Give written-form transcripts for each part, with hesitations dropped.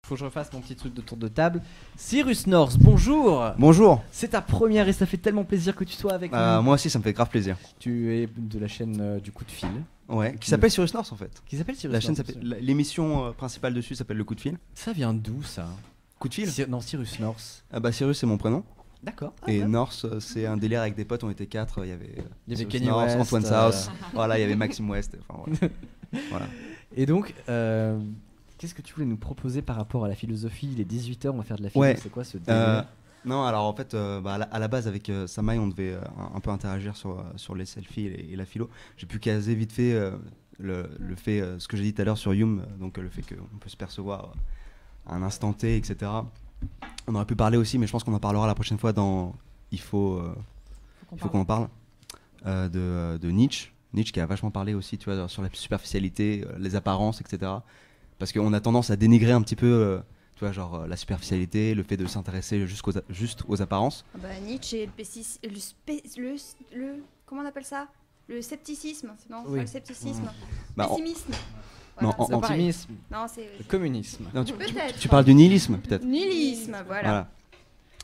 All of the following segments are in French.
faut que je refasse mon petit truc de tour de table. Cyrus North, bonjour. Bonjour. C'est ta première et ça fait tellement plaisir que tu sois avec nous. Moi aussi, ça me fait grave plaisir. Tu es de la chaîne du coup de fil. Ouais, qui s'appelle Cyrus North en fait. Qui s'appelle Cyrus La North, chaîne s'appelle, l'émission principale dessus s'appelle Le Coup de Fil. Ça vient d'où ça? Coup de fil? Non, Cyrus North. Ah bah Cyrus c'est mon prénom. D'accord. Et North c'est un délire avec des potes, on était 4, il y avait Cyrus Kanye North, West, Antoine South, voilà, il y avait Maxime West, enfin voilà. Voilà. Et donc, qu'est-ce que tu voulais nous proposer par rapport à la philosophie? Il est 18h, on va faire de la philo, Ouais. c'est quoi ce délire? Non, alors en fait, à la base avec Samaï, on devait un peu interagir sur les selfies et la philo. J'ai pu caser vite fait le fait, ce que j'ai dit tout à l'heure sur Hume, donc le fait qu'on peut se percevoir à un instant T, etc. On aurait pu parler aussi, mais je pense qu'on en parlera la prochaine fois dans Il faut qu'on en parle, de Nietzsche. Nietzsche qui a vachement parlé aussi, tu vois, sur la superficialité, les apparences, etc. Parce qu'on a tendance à dénigrer un petit peu... tu vois, genre la superficialité, le fait de s'intéresser juste aux apparences. Ah bah, Nietzsche et le comment on appelle ça? Le scepticisme, non? Oui. Pas le scepticisme. Bah, Pessimisme. Non, Voilà, c'est L'optimisme, non, c'est le communisme. Non, tu peut-être. parles du nihilisme, peut-être. Nihilisme, voilà.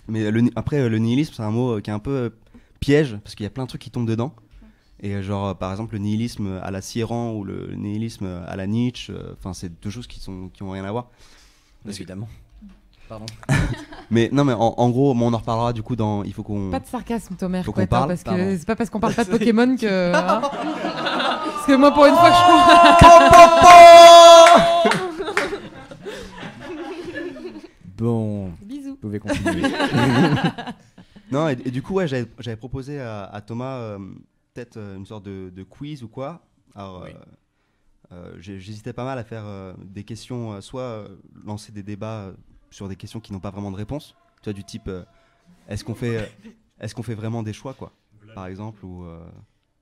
Mais après, le nihilisme, c'est un mot qui est un peu piège, parce qu'il y a plein de trucs qui tombent dedans. Et genre, par exemple, le nihilisme à la Cioran ou le nihilisme à la Nietzsche, c'est deux choses qui ont rien à voir. Évidemment. Pardon. Mais non, mais en gros, on en reparlera du coup dans. Il faut qu'on. Pas de sarcasme, Thomas. Faut qu'on parle, parce pardon. que c'est pas parce qu'on parle pas de Pokémon que. Hein. Parce que moi, pour une fois que je Bon, Bisous. vous pouvez continuer. Non, et du coup, ouais, j'avais proposé à Thomas peut-être une sorte de quiz ou quoi. Alors, j'hésitais pas mal à faire des questions, soit lancer des débats sur des questions qui n'ont pas vraiment de réponse. Tu vois, du type, est-ce qu'on fait vraiment des choix, quoi, par exemple, ou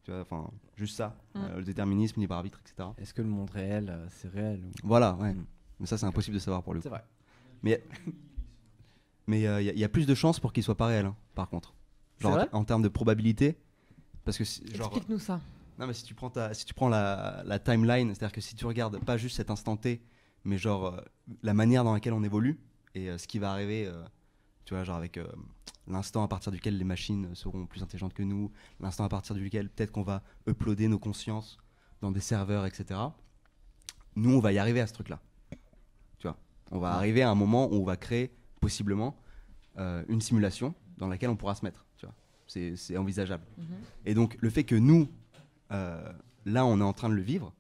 tu vois, enfin, juste ça, le déterminisme, libre arbitre, etc. Est-ce que le monde réel, c'est réel ou... Voilà, ouais. Mais ça, c'est impossible de savoir pour le coup. C'est vrai. Mais il y a plus de chances pour qu'il soit pas réel, hein, par contre. Genre C'est vrai en termes de probabilité, parce que genre. Explique-nous ça. Non, mais si tu prends la timeline, c'est-à-dire que si tu regardes pas juste cet instant T, mais genre la manière dans laquelle on évolue et ce qui va arriver, tu vois, genre avec l'instant à partir duquel les machines seront plus intelligentes que nous, l'instant à partir duquel peut-être qu'on va uploader nos consciences dans des serveurs, etc. Nous, on va y arriver à ce truc-là. Tu vois, on va arriver à un moment où on va créer possiblement une simulation dans laquelle on pourra se mettre. Tu vois, c'est envisageable. Et donc, le fait que nous là on est en train de le vivre,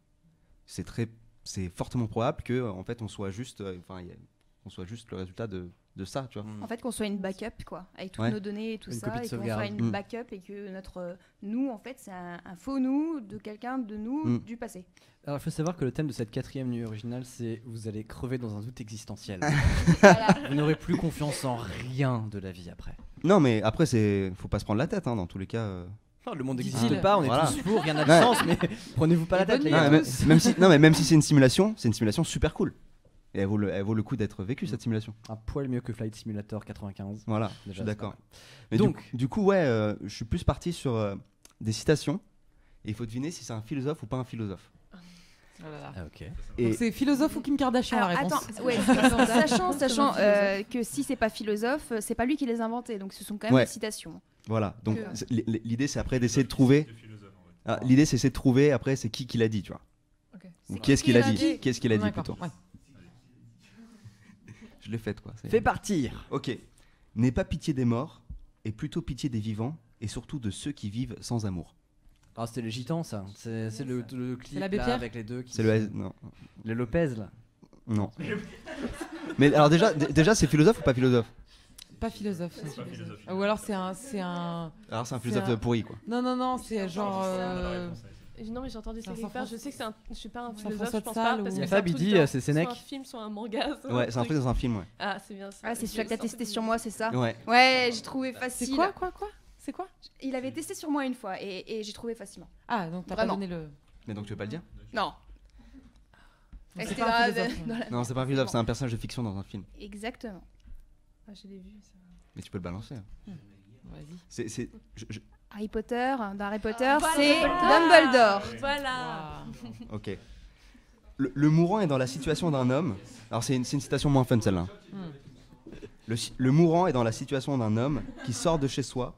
c'est fortement probable que en fait on soit juste le résultat de ça, tu vois. En fait, qu'on soit une backup, quoi, avec toutes Ouais. nos données et tout Une ça, copie de et qu'on sauvegarde. soit une backup et que notre nous, en fait, c'est un faux nous de quelqu'un de nous du passé. Alors, il faut savoir que le thème de cette 4e nuit originale, c'est vous allez crever dans un doute existentiel. Voilà. Vous n'aurez plus confiance en rien de la vie après. Non, mais après faut pas se prendre la tête, hein, dans tous les cas. Non, le monde Dit-il. n'existe pas, on est Voilà. tous fous, rien n'a de Ouais. sens, mais prenez-vous pas la tête, les Non, gars. mais même si c'est une simulation super cool. Et elle vaut le coup d'être vécue, cette simulation. Un poil mieux que Flight Simulator 95. Voilà, Déjà, je suis c'est d'accord. pas Mais Donc- du coup, ouais, je suis plus parti sur des citations. Et il faut deviner si c'est un philosophe ou pas un philosophe. Oh là là. Ah, ok. Et Donc c'est philosophe ou Kim Kardashian la Alors, réponse. attends, ouais, sachant que si c'est pas philosophe, c'est pas lui qui les a inventés, donc ce sont quand même Ouais. des citations. voilà, donc Que- l'idée c'est après d'essayer de trouver. L'idée c'est essayer de trouver après c'est qui l'a dit, tu vois. Ok. Ou qui est-ce qu'il a dit Qui est-ce qu'il a dit D'accord, plutôt ouais. Je l'ai faite quoi. Fais partir. Ok. N'aie pas pitié des morts, et plutôt pitié des vivants, et surtout de ceux qui vivent sans amour. Ah, c'était les gitans, ça. C'est le clip l'abbé là, Pierre avec les deux qui C'est le non. Les Lopez, là. Non. Mais alors déjà c'est philosophe ou pas philosophe? Pas philosophe. Ou alors c'est un. Alors c'est un C'est philosophe un- pourri quoi. Non, c'est genre. Non mais j'ai entendu ça C'est un quelque part, Saint-François- je sais que je suis pas un Saint-François philosophe, je de pense Sales pas, parce ou- que Fab, il dit, c'est Sénèque. soit un film, soit un manga. soit Ouais, un c'est un truc. truc dans un film, ouais. Ah, c'est bien ça. Ah, c'est celui que t'as testé sur moi, c'est ça? Ouais. Ouais, j'ai trouvé C'est facile. quoi C'est quoi Il avait testé sur moi une fois et j'ai trouvé facilement. Ah, donc t'as pas Vraiment. donné le. Mais donc tu veux pas le dire? Non. Donc, C'était c'est pas un dans la- philosophe, dans la- Non, c'est pas un philosophe, c'est un personnage de fiction dans un film. Exactement. Ah, je l'ai vu ça. Mais tu peux le balancer. hein. Vas-y. Harry Potter, dans Harry Potter, Voilà, c'est Dumbledore. Dumbledore. Voilà. Ok. Le mourant est dans la situation d'un homme. Alors c'est une citation moins fun celle-là. Le mourant est dans la situation d'un homme qui sort de chez soi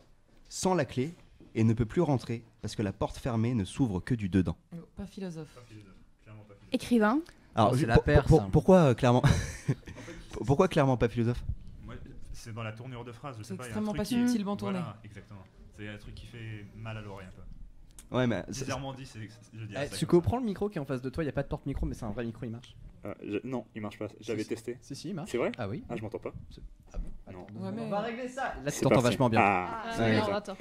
sans la clé et ne peut plus rentrer parce que la porte fermée ne s'ouvre que du dedans. Pas philosophe. Écrivain. Alors Oh, c'est la Perse, hein. pourquoi clairement pourquoi clairement pas philosophe? Moi, c'est dans la tournure de phrase, je sais C'est pas. Il y a un extrêmement truc pas qui- subtilement tourné. Voilà, exactement. C'est un truc qui fait mal à l'oreille un peu. Ouais, mais Bizarrement dit, je dirais ça. Suko, prends le micro qui est en face de toi. Il y a pas de porte-micro, mais c'est un vrai micro, il marche. Non, il marche pas. J'avais Si, testé. Si, il marche. C'est vrai? Ah oui. Ah, je m'entends pas. Ah bon Non. Ouais, mais... On va régler ça. Là, tu C'est t'entends parti. vachement bien. Ah. Ouais, non, d'accord. attends.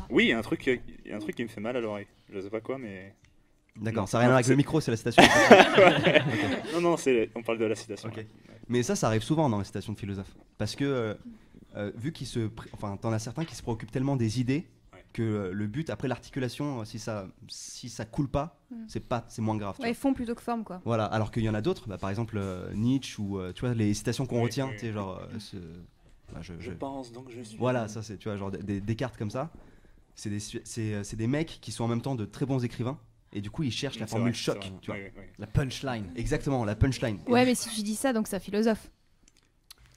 Oui, il y a un truc qui me fait mal à l'oreille. Je sais pas quoi, mais. d'accord, Non, ça n'a rien à voir avec c'est- le micro, c'est la citation. Non, on parle de la citation. Ok. ouais. Mais ça arrive souvent dans les citations de philosophes. Parce que, vu qu'ils enfin, t'en as certains qui se préoccupent tellement des idées Ouais. que le but, après l'articulation, si ça coule pas, c'est moins grave. tu Ouais, vois. fond plutôt que forme, quoi. Voilà, alors qu'il y en a d'autres, par exemple Nietzsche ou tu vois, les citations qu'on Oui, retient, oui, tu sais, oui. genre. Je pense donc je suis. Voilà, ça c'est, tu vois, genre des cartes comme ça. C'est des mecs qui sont en même temps de très bons écrivains. Et du coup, ils cherchent la C'est formule vrai, choc. c'est vrai. Tu vois. Oui, oui, oui. La punchline. Exactement, la punchline. Ouais, mais si tu dis ça, donc c'est un philosophe.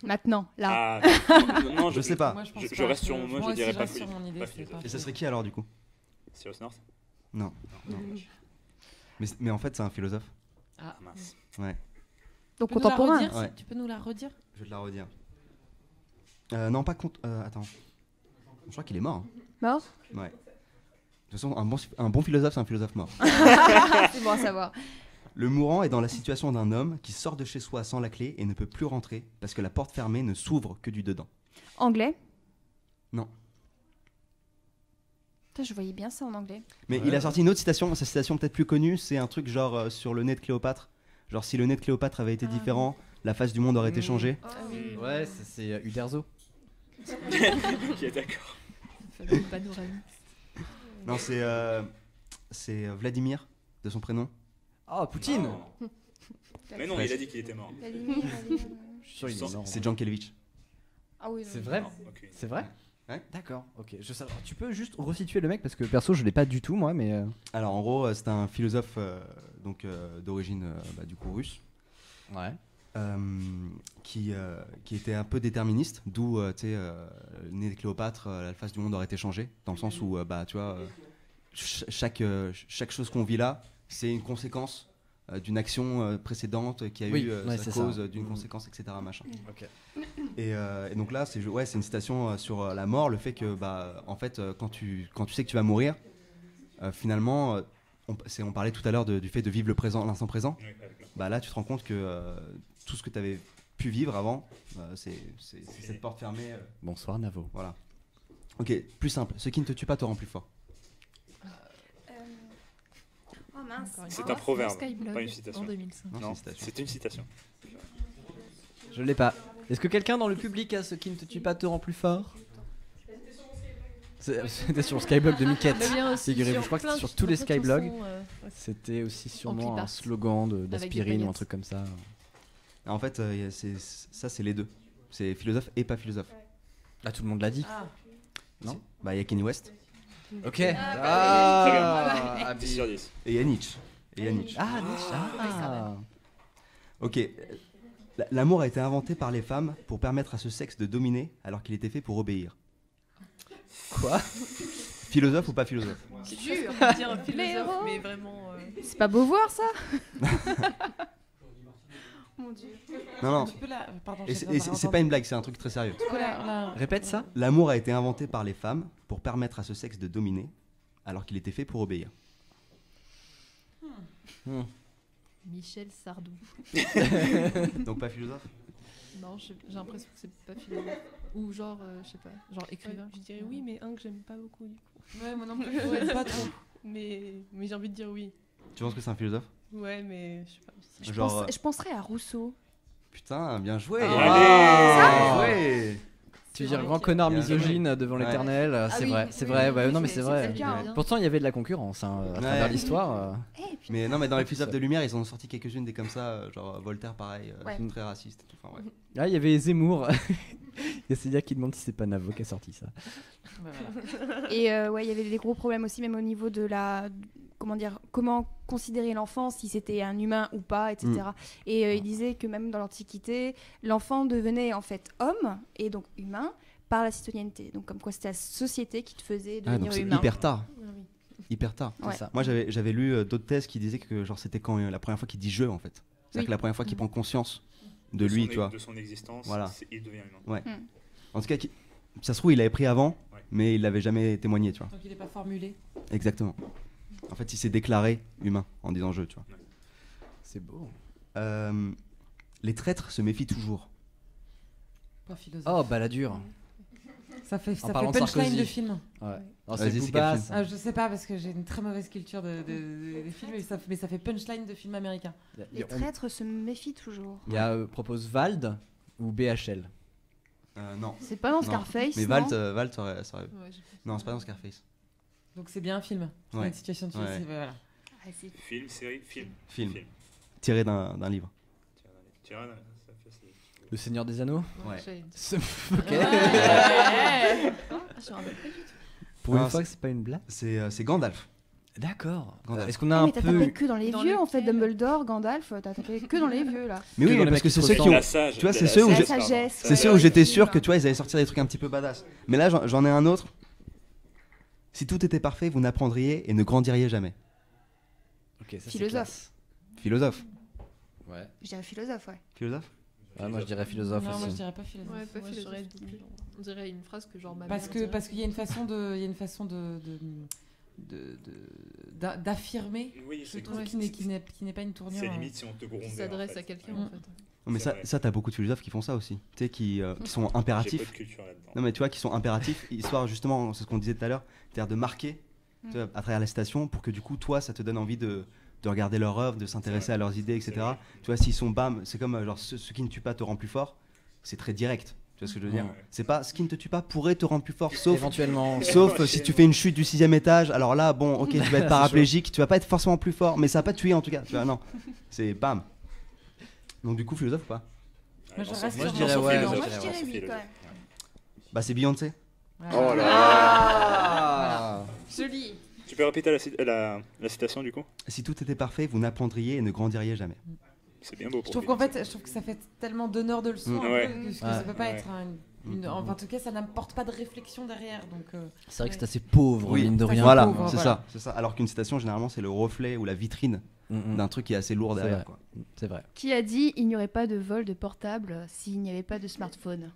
Maintenant, là. Ah, non, Je sais pas. Moi, je pense Je pas. reste sur moi, je aussi, dirais je pas reste sur mon idée. pas c'est philosophe. pas Et ça serait qui alors du coup? Cyrus North? Non. Non. Mais en fait, c'est un philosophe. Ah, Mince. Ouais, Donc Tu peux nous la contemporain. redire, Ouais. Tu peux nous la redire? je vais te la redire. Non, pas contre. Attends. Je crois qu'il est mort. Mort. Ouais. De toute façon, un bon philosophe, c'est un philosophe mort. C'est bon à savoir. Le mourant est dans la situation d'un homme qui sort de chez soi sans la clé et ne peut plus rentrer parce que la porte fermée ne s'ouvre que du dedans. Anglais. Non. Putain, je voyais bien ça en anglais. Mais il a sorti une autre citation, sa citation peut-être plus connue, c'est un truc genre sur le nez de Cléopâtre. Genre si le nez de Cléopâtre avait été différent, la face du monde aurait été changée. Ouais, c'est Uderzo. Ok, d'accord. Fallait pas nous ramener. Non, c'est Vladimir de son prénom. Oh, Poutine. Non. Mais non, Ouais. il a dit qu'il était mort. Je suis sûr, il est mort. C'est Jankélévitch. Ah oui. C'est vrai. Non, ok. C'est vrai. Ouais. D'accord. Ok. Tu peux juste resituer le mec parce que perso, je l'ai pas du tout moi, mais. Alors en gros, c'est un philosophe d'origine du coup russe. Ouais. Qui était un peu déterministe, d'où tu sais, le nez de Cléopâtre, la face du monde aurait été changée, dans le sens où tu vois, chaque chose qu'on vit là, c'est une conséquence d'une action précédente qui a Oui, eu ouais, sa c'est cause ça. d'une conséquence, etc. Machin. Ok. Et donc là, c'est une citation sur la mort, le fait que en fait, quand tu sais que tu vas mourir, finalement, on parlait tout à l'heure du fait de vivre le présent, l'instant présent. Oui, avec le- Bah là, tu te rends compte que tout ce que tu avais pu vivre avant, c'est cette porte fermée. Bonsoir Navo. Voilà. Ok, plus simple. Ce qui ne te tue pas te rend plus fort. Oh mince. C'est un proverbe, Skyblog pas une citation. En 2005. Non, Non, c'est une citation. c'est une citation. Je l'ai pas. Est-ce que quelqu'un dans le public a ce qui ne te tue pas te rend plus fort? C'était sur le Skyblog de Miquette. Le mien aussi, Figurez-vous, sur je crois que plein c'était sur de- tous les plein de Skyblogs. chansons, C'était aussi sûrement clip un art. slogan des d'aspirine ou un paillettes. truc comme ça. En fait, ça, c'est les deux. C'est philosophe et pas philosophe. Là, tout le monde l'a dit. Non. Bah, il y a Kanye West Ok. Ah, 10 sur 10. et il y a Nietzsche. Nietzsche. Ah, Nietzsche. Ah. Ok. L'amour a été inventé par les femmes pour permettre à ce sexe de dominer alors qu'il était fait pour obéir. Quoi? Philosophe ou pas philosophe? C'est dur de dire un philosophe, héros. mais vraiment. C'est pas beau voir ça. Mon dieu. Non, non. Tu peux la... Pardon, Et j'ai c'est pas une blague, c'est un truc très sérieux. Tu peux la... Répète ça. L'amour a été inventé par les femmes pour permettre à ce sexe de dominer alors qu'il était fait pour obéir. Michel Sardou. Donc pas philosophe? Non, j'ai l'impression que c'est pas philosophe. Ou genre, je sais pas, genre écrivain. Je dirais oui, mais un que j'aime pas beaucoup du coup. Ouais, moi non plus, je pourrais pas trop. Mais j'ai envie de dire oui. Tu penses que c'est un philosophe? Ouais, mais je sais pas. Genre, Je penserais à Rousseau. putain, bien joué. Allez. Ouais. Tu veux dire grand connard Bien misogyne devant Ouais. l'éternel, c'est vrai, c'est vrai, ouais, non mais c'est vrai. le cas, hein. Pourtant il y avait de la concurrence hein, à travers Ouais. l'histoire. Mais non, mais dans les philosophes de lumière, ils en ont sorti quelques-unes des comme ça, genre Voltaire, pareil, Ouais. très raciste. Et tout. Enfin, ouais. Ah, il y avait Zemmour. Il y a Célia qui demande si c'est pas Navo qui a sorti ça. Bah, voilà. Et ouais, il y avait des gros problèmes aussi, même au niveau de la comment considérer l'enfant, si c'était un humain ou pas, etc. Et il disait que même dans l'Antiquité, l'enfant devenait en fait homme et donc humain par la citoyenneté. Donc comme quoi c'était la société qui te faisait Ah, devenir donc c'est humain. hyper tard. Ah oui. Hyper tard. Ouais. C'est ça. Moi, j'avais lu d'autres thèses qui disaient que genre c'était quand la première fois qu'il dit je en fait. C'est-à-dire Oui. que la première fois qu'il prend conscience de lui, tu vois. De son existence, Voilà. il devient humain. En tout cas, ça se trouve, il l'avait pris avant, Ouais. mais il l'avait jamais témoigné, tu vois. Donc il n'est pas formulé. Exactement. En fait, il s'est déclaré humain en disant je, tu vois. C'est beau. Les traîtres se méfient toujours. Pas philosophe. Oh, baladure. Ça fait parlant de punchline Sarkozy. de film. Ouais. Non, Vas-y, c'est c'est Booba, quel film ça. Ah, je sais pas parce que j'ai une très mauvaise culture des films, mais ça fait punchline de film américain. Les traîtres se méfient toujours. Il y a propose Vald ou BHL. Non. C'est pas dans Non. Scarface, Mais non Valt ça aurait- Ouais, j'ai fait Non, ça. c'est pas dans Scarface. Donc c'est bien un film. C'est Ouais. une situation de Ouais. voilà. Ah, c'est- Film, série, film. Film. Tiré d'un livre. Tirana, ça fait c'est- Le Seigneur des Anneaux. Ouais. J'ai- Ok. Ah, je me rappelle pas du tout. Pour une Ah, fois que c'est pas une blague. C'est Gandalf. D'accord. Gandalf. Est-ce qu'on a Ah, un mais t'as peu tapé que dans les Dans vieux en fait, lequel Dumbledore, Gandalf, t'as tapé que dans les vieux là. Mais Que oui, dans les parce que mecs c'est qui ceux se qui ont. ressemblent. sage. Tu vois, c'est ceux où La j'ai- sagesse. C'est ceux où j'étais sûr que tu vois, ils allaient sortir des trucs un petit peu badass. Mais là, j'en ai un autre. Si tout était parfait, vous n'apprendriez et ne grandiriez jamais. Ok, ça, c'est Philosophe. classe. Philosophe. Ouais. Je dirais philosophe, ouais. Philosophe. Ouais, moi je dirais philosophe Non, moi je aussi. dirais pas philosophe. Ouais, pas Moi, philosophe. j'aurais dit, genre, on dirait une phrase que genre ma Parce mère que dirait. parce qu'il y a une façon d'affirmer Oui, ce c'est truc Ouais. qui n'est pas une tournure. C'est limite si on te gronde. qui s'adresse à quelqu'un en fait. Non, mais C'est ça, vrai. ça t'as beaucoup de philosophes qui font ça aussi. Tu sais, qui sont J'ai peu impératifs. de culture là-dedans. Non, mais tu vois, qui sont impératifs, histoire justement, c'est ce qu'on disait tout à l'heure, c'est-à-dire de marquer tu vois, à travers la citation pour que du coup, toi, ça te donne envie de regarder leur œuvre, de s'intéresser à leurs idées, etc. C'est vrai. Tu vois, s'ils sont bam, c'est comme genre ce qui ne tue pas te rend plus fort, c'est très direct. Tu vois ce que je veux dire? Ouais. C'est pas ce qui ne te tue pas pourrait te rendre plus fort, sauf Éventuellement. Sauf si tu fais une chute du 6ème étage, alors là, bon, ok, tu vas être paraplégique, tu vas pas être forcément plus fort, mais ça va pas te tuer en tout cas. Tu vois, non, c'est bam. Donc du coup, philosophe ou pas? Moi, je Dans son reste Moi, je philosophe, dirais dans son ouais, philosophe, Moi je dans dirais son oui quand philosophe. même. Bah c'est Beyoncé. Oh là là. Ah. Joli. Tu peux répéter la citation du coup? Si tout était parfait, vous n'apprendriez et ne grandiriez jamais. C'est bien beau. Je pour trouve qu'en Philippe. fait, je trouve que ça fait tellement d'honneur de leçon Mm. un peu, Ouais. que ça Ouais. peut pas Ouais. être enfin, en tout cas, ça n'apporte pas de réflexion derrière. Donc, C'est vrai que c'est assez pauvre, Oui, mine de c'est rien. Voilà, pauvre, c'est voilà. ça, c'est ça. Alors qu'une citation, généralement, c'est le reflet ou la vitrine Mm, d'un truc qui est assez lourd C'est derrière. vrai. Quoi. C'est vrai. Qui a dit il n'y aurait pas de vol de portable s'il n'y avait pas de smartphone?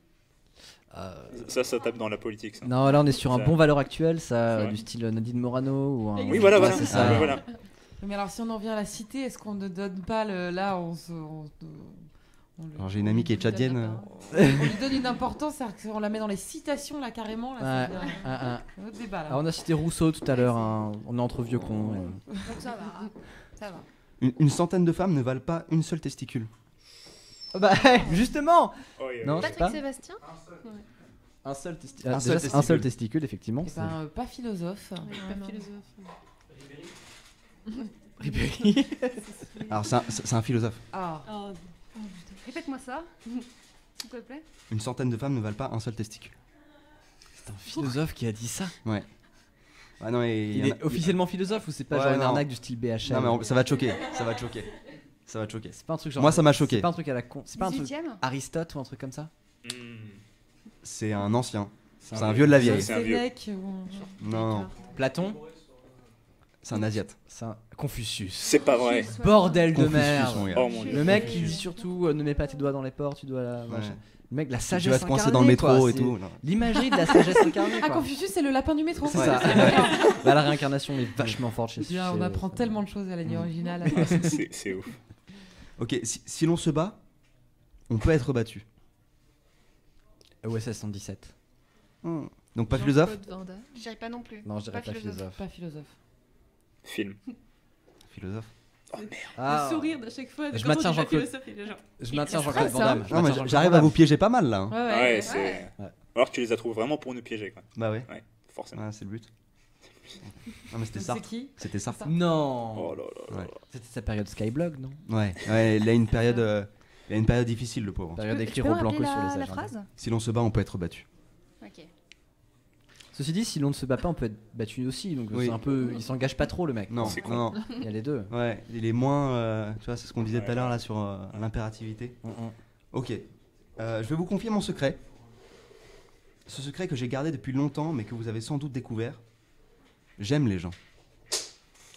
Ça tape dans la politique. Ça. Non, là on est sur un Ça- bon valeur actuelle, ça, C'est vrai. du style Nadine Morano ou un. Oui, voilà, Ouais, voilà. c'est ça. Oui, voilà. mais alors, si on en vient à la cité, est-ce qu'on ne donne pas le. Là, on lui- Alors j'ai une amie qui est tchadienne. on lui donne une importance, c'est-à-dire qu'on la met dans les citations, là, carrément. Là, Ouais. c'est un autre débat, là. Alors, on a cité Rousseau tout à l'heure, hein. On est entre vieux cons. Donc ça va, ça va. Une centaine de femmes ne valent pas une seule testicule. Bah, justement Oh, yeah. Non, je sais Patrick pas. Sébastien. Un seul, Un seul un testicule. seul testicule, effectivement. Eh c'est- ben, pas philosophe. Ouais, pas philosophe. Ribéry. Alors c'est un philosophe. Ah, Oh, Répète-moi ça, s'il te plaît. Une centaine de femmes ne valent pas un seul testicule. C'est un philosophe qui a dit ça. Ah non, et Il est officiellement philosophe ou c'est pas Ouais, genre une non. arnaque du style BHL? Non, mais ça va te choquer. Ça va te choquer. Ça va te choquer. C'est pas un truc genre. Moi, ça m'a choqué. C'est pas un truc à la con. C'est pas un truc 18ème. Aristote ou un truc comme ça? Hmm. C'est un ancien. C'est un vieux. vieux de la vieille. C'est un vieux. Sénèque ou- Non, non, Platon? c'est un asiate. C'est un Confucius. C'est pas vrai. Bordel de Confucius, merde. mon gars. Oh mon dieu. Le mec qui dit surtout ne mets pas tes doigts dans les portes, tu dois la. Ouais. machin. Le mec, la Tu sagesse vas te coincer incarnée, dans le métro quoi. et C'est tout. Non. L'imagerie de la sagesse incarnée. Ah, quoi. Confucius, c'est le lapin du métro. C'est ça. Bah, la réincarnation est vachement forte chez Déjà, on chez- apprend tellement de choses à la ligne originale. C'est ouf. Ok, si l'on se bat, on peut être battu. OSS 117. Donc pas philosophe. Jean-Claude Van Damme. Je dirais pas non plus. Non, je dirais pas philosophe. Pas philosophe. Film. Philosophe. Ah, Le sourire d'à chaque fois. Je quand on maintiens dit pas Jean-Claude. philosophe, il est genre. je maintiens Jean-Claude phrase, Van ça. Damme. Non, mais maintiens Jean-Claude j'arrive Van à vous Damme. piéger pas mal là. hein. Ouais, c'est. Ouais. Alors que tu les as trouvés vraiment pour nous piéger, quoi. Bah ouais. Ouais, forcément. Ouais, c'est le but. Non mais c'était C'est Sartre. qui C'était Sartre. Non. Oh là là là. Ouais. C'était sa période Skyblog, non? Ouais, il a une période difficile le pauvre. Période Tu écrire peux au me blanco rappeler sur les la agendas. phrase? Si l'on se bat, on peut être battu. Ok. Ceci dit, si l'on ne se bat pas, on peut être battu aussi. Donc Oui. c'est un peu, il s'engage pas trop le mec. Non, C'est con. non, Il y a les deux. ouais, il est moins. Tu vois, c'est ce qu'on disait tout à l'heure là sur l'impérativité. Ok. Je vais vous confier mon secret. Ce secret que j'ai gardé depuis longtemps, mais que vous avez sans doute découvert. J'aime les gens.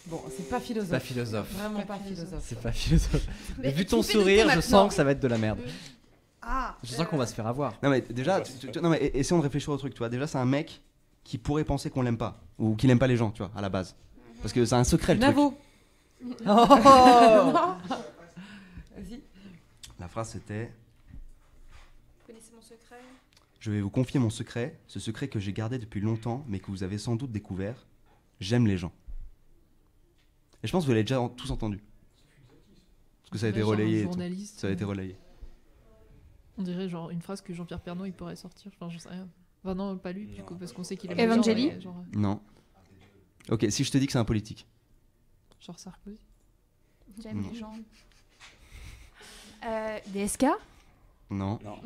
Bon, c'est pas philosophe. Pas philosophe. Vraiment pas philosophe. C'est pas philosophe. Mais Vu tu ton me fais douter sourire, je maintenant. sens que ça va être de la merde. Ah. Je sens qu'on va se faire avoir. Non mais déjà, non mais essayons de réfléchir au truc. Tu vois, déjà c'est un mec qui pourrait penser qu'on l'aime pas ou qu'il aime pas les gens, tu vois, à la base. Parce que c'est un secret le truc. Navo. Oh Vas-y. La phrase c'était. Vous connaissez mon secret? Je vais vous confier mon secret, ce secret que j'ai gardé depuis longtemps, mais que vous avez sans doute découvert. J'aime les gens. Et je pense que vous l'avez déjà tous entendu. Parce que ça a été Genre un relayé. et tout. journaliste, Ça a été relayé. On dirait genre une phrase que Jean-Pierre Pernaut il pourrait sortir. Enfin, j'en sais rien. Enfin, non, pas lui, du coup, parce qu'on sait qu'il aime Evangélie les gens, mais genre, Non. Ok, si je te dis que c'est un politique. genre Sarkozy. J'aime Non. les gens. DSK? Non. Non.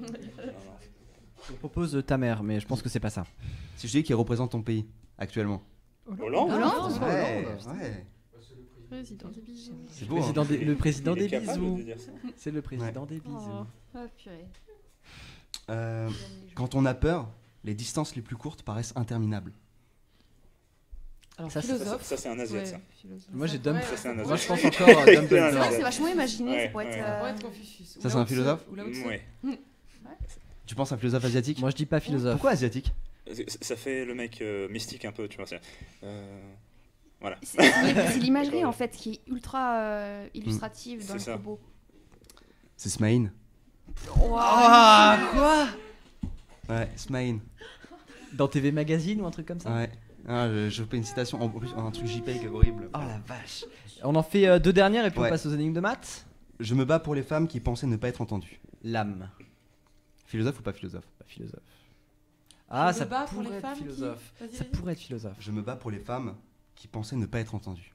Je propose ta mère, mais je pense que c'est pas ça. Si je te dis qu'il représente ton pays actuellement. Hollande Hollande Ouais, ouais. Président des bisous. C'est beau. Hein. Le président Il est des capable bisous. de dire ça. C'est le président des bisous. Oh purée. Quand on a peur, les distances les plus courtes paraissent interminables. Alors, Ça, c'est- philosophe. Ça, c'est un asiate, ça. philosophe. Moi j'ai Ouais. Dumb. Ça, c'est un Moi asiate. je pense encore à Dumbledore. Ça, c'est vachement imaginé, Ouais, ça pourrait être. ouais. Ça pourrait être Confucius. Ou Ça, c'est Lao un Tzu. philosophe Ou Lao Tzu. Ouais. Tu penses à un philosophe asiatique? Moi je dis pas philosophe. Pourquoi asiatique? Ça fait le mec mystique un peu, tu vois. Voilà. C'est l'imagerie en fait qui est ultra illustrative dans C'est le ça. propos. C'est Smaïn. Quoi Ouais, Smaïn. Dans TV Magazine ou un truc comme ça? Ouais. Ah, je fais une citation, en plus un truc JPEG horrible. Oh la vache. On en fait deux dernières et puis on Ouais. passe aux énigmes de maths. Je me bats pour les femmes qui pensaient ne pas être entendues. L'âme. Philosophe ou pas philosophe? Pas philosophe. Ah, Je ça me bats pour pourrait les être femmes qui- philosophe. Vas-y, Ça vas-y. pourrait être philosophe. Je me bats pour les femmes qui pensaient ne pas être entendues.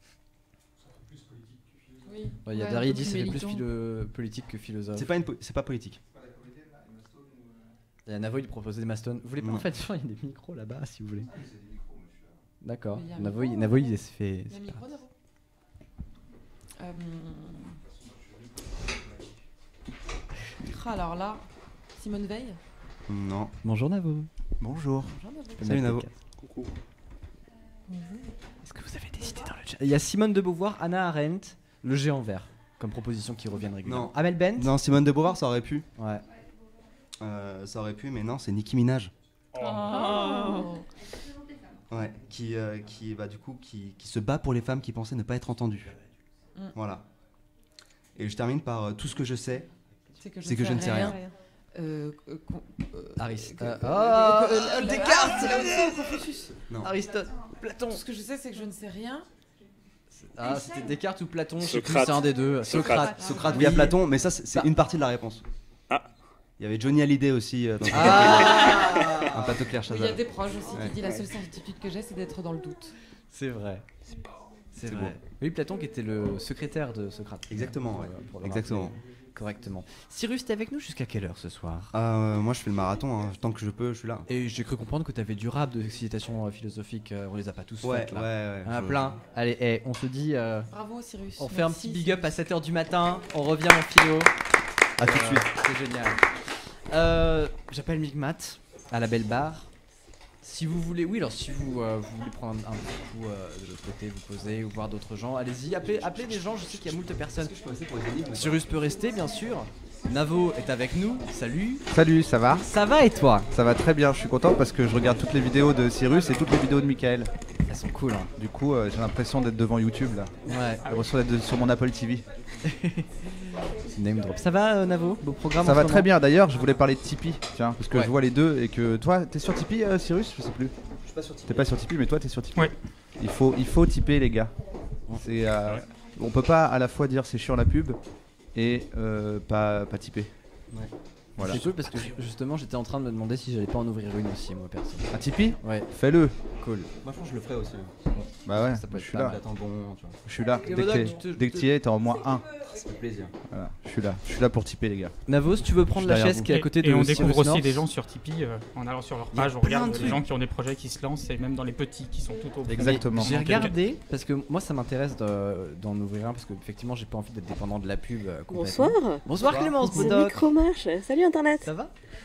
Oui. Il y a Ouais, Dari un peu dit plus c'est plus militant. politique que philosophe. C'est pas politique. Il y a Navo, il proposait des Maston. Vous voulez pas Non. en fait, il y a des micros là-bas si vous voulez. D'accord. Il y a un Navo, micro. Navo, il s'est fait. Il y a c'est le pas- micro, Navo. Alors là, Simone Veil. Non. Bonjour Navo. Bonjour. Bonjour, Navo. Tu peux Salut, mettre Navo. le casque. Coucou. Est-ce que vous avez des idées dans le chat? Il y a Simone de Beauvoir, Hannah Arendt, le géant vert, comme proposition qui reviennent régulièrement. Non. Amel Bent. Non, Simone de Beauvoir, ça aurait pu. Ouais. Ça aurait pu, mais non, c'est Nicki Minaj. Oh. Ouais. Qui du coup, qui se bat pour les femmes qui pensaient ne pas être entendues. Mm. Voilà. Et je termine par tout ce que je sais. C'est que C'est que je ne sais rien. Harris. Descartes. Confucius. Non. Aristote. Platon. Tout ce que je sais, c'est que je ne sais rien. Ah, c'était Descartes ou Platon, je sais plus, Socrate. c'est un des deux. Socrate. Socrate, oui, à Platon, mais ça, c'est Bah. une partie de la réponse. Ah. Il y avait Johnny Hallyday aussi dans Ah un plateau Claire Oui, il y a Chazal. des proches aussi Ouais. qui disent la seule certitude que j'ai, c'est d'être dans le doute. C'est vrai. C'est C'est vrai. beau. Oui, Platon qui était le secrétaire de Socrate. Exactement, ouais. Pour le Exactement. rappeler correctement. Cyrus, t'es avec nous jusqu'à quelle heure ce soir? Moi, je fais le marathon. Hein. Tant que je peux, je suis là. Et j'ai cru comprendre que t'avais du rap de citations philosophiques. On les a pas tous Ouais, faites là. ouais. On en a je- plein. Allez, on se dit. Bravo, Cyrus. On fait un Merci, petit big up à Cyrus. 7h du matin. On revient en philo. À tout de suite. C'est génial. J'appelle Migmat à la belle barre. Si vous voulez, oui, alors si vous voulez prendre un petit coup de l'autre côté, vous poser ou voir d'autres gens, allez-y, appelez des gens. Je sais qu'il y a moult personnes. Cyrus peut rester, bien sûr. Navo est avec nous. Salut. Salut, ça va? Ça va et toi? Ça va très bien, je suis content parce que je regarde toutes les vidéos de Cyrus et toutes les vidéos de Michael. Elles sont cool. Hein. Du coup, j'ai l'impression d'être devant YouTube là. Ouais. J'ai l'impression d'être sur mon Apple TV. C'est name drop. Ça va, Navo? Beau programme. Ça en va ce très moment bien, d'ailleurs, je voulais parler de Tipeee, tiens, parce que Ouais. je vois les deux et que toi, t'es sur Tipeee, Cyrus? Je sais plus. Je suis pas sur T'es pas sur Tipeee, mais toi, t'es sur Tipeee. Ouais. Il faut tiper, les gars. C'est, on peut pas à la fois dire c'est chiant la pub et pas tiper. Ouais. Voilà. C'est cool parce que justement j'étais en train de me demander si j'allais pas en ouvrir une aussi moi perso. Un Tipeee? Ouais, Fais-le. cool. Moi, je pense que je le ferai aussi. Bah ouais, Ça peut je être suis pas là. mal. T'attends bon, tu vois. Je suis là. Et voilà, Dès que tu y es, t'es en moins 1. Ça fait plaisir. Voilà, je suis là. Je suis là pour tiper, les gars. Navos, tu veux prendre Je la suis chaise derrière qui est à côté de Et on Cyrus découvre aussi North des gens sur Tipeee en allant sur leur Il y a page. On plein regarde de les trucs. gens qui ont des projets qui se lancent et même dans les petits qui sont tout au bout. Exactement. J'ai Donc, regardé parce que moi ça m'intéresse d'en ouvrir un parce que effectivement j'ai pas envie d'être dépendant de la pub complètement. Bonsoir. Bonsoir Clémence C'est Bodoc. Micromarche. Salut Internet. Ça va?